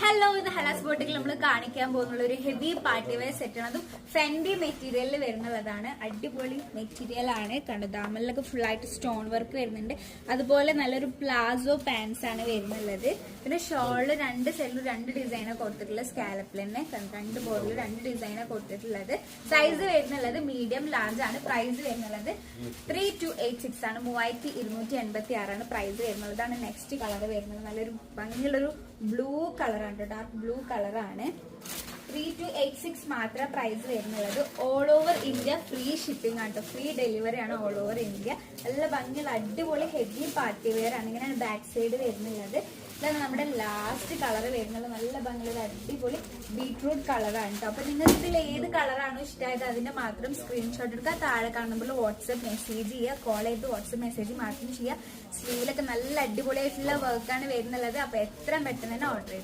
Hello, ഇത് ഹലാസ് ബോട്ടിക്കിൽ നമ്മൾ കാണിക്കാൻ പോകുന്ന ഒരു ഹെവി പാർട്ടി വെയർ സെറ്റ് ആണ്. അതും ഫെൻഡി മെറ്റീരിയലിൽ വരുന്നതാണ്. അടിപൊളി മെറ്റീരിയൽ ആണ്. കണ്ടു, ദാമലിലൊക്കെ ഫുൾ ആയിട്ട് സ്റ്റോൺ വർക്ക് വരുന്നുണ്ട്. അതുപോലെ നല്ലൊരു പ്ലാസോ പാൻസ് ആണ് വരുന്നുള്ളത്. പിന്നെ ഷോളില് രണ്ട് സൈഡിലും രണ്ട് ഡിസൈനാണ് കൊടുത്തിട്ടുള്ളത്. സ്കാലപ്പിൽ തന്നെ രണ്ട് ബോർഡിൽ രണ്ട് ഡിസൈനാണ് കൊടുത്തിട്ടുള്ളത്. സൈസ് വരുന്നുള്ളത് മീഡിയം ലാർജ് ആണ്. പ്രൈസ് വരുന്നുള്ളത് 3286 ആണ്. 3286 ആണ് പ്രൈസ് വരുന്നത്. ഇതാണ് നെക്സ്റ്റ് കളർ വരുന്നത്. നല്ലൊരു ഭംഗിയുള്ളൊരു ബ്ലൂ കളറാണ്, ഡാർക്ക് ബ്ലൂ കളറാണ്. 3286 മാത്രം പ്രൈസ് വരുന്നുള്ളത്. All over India free shipping ആണ് കേട്ടോ. ഫ്രീ ഡെലിവറി ആണ് ഓൾ ഓവർ ഇന്ത്യ. നല്ല ഭംഗിയുള്ള അടിപൊളി ഹെവി പാർട്ടി വെയർ ആണ്. ഇങ്ങനെയാണ് ബാക്ക് സൈഡ് വരുന്നുള്ളത്. ഇതാണ് നമ്മുടെ ലാസ്റ്റ് കളർ വരുന്നത്. നല്ല ഭംഗിയുള്ള അടിപൊളി ബീട്രൂട്ട് കളറാണ് കേട്ടോ. അപ്പൊ നിങ്ങൾക്ക് ഇതിൽ ഏത് കളറാണോ ഇഷ്ടമായത് അതിന്റെ മാത്രം സ്ക്രീൻഷോട്ട് എടുക്കുക. താഴെ കാണുമ്പോൾ വാട്സ്ആപ്പ് മെസ്സേജ് ചെയ്യുക. കോൾ ചെയ്ത് വാട്സ്ആപ്പ് മെസ്സേജ് മാത്രം ചെയ്യുക. സ്ലീവിലൊക്കെ നല്ല അടിപൊളിയായിട്ടുള്ള വർക്കാണ് വരുന്നുള്ളത്. അപ്പൊ എത്രയും പെട്ടെന്ന് തന്നെ ഓർഡർ ചെയ്തു.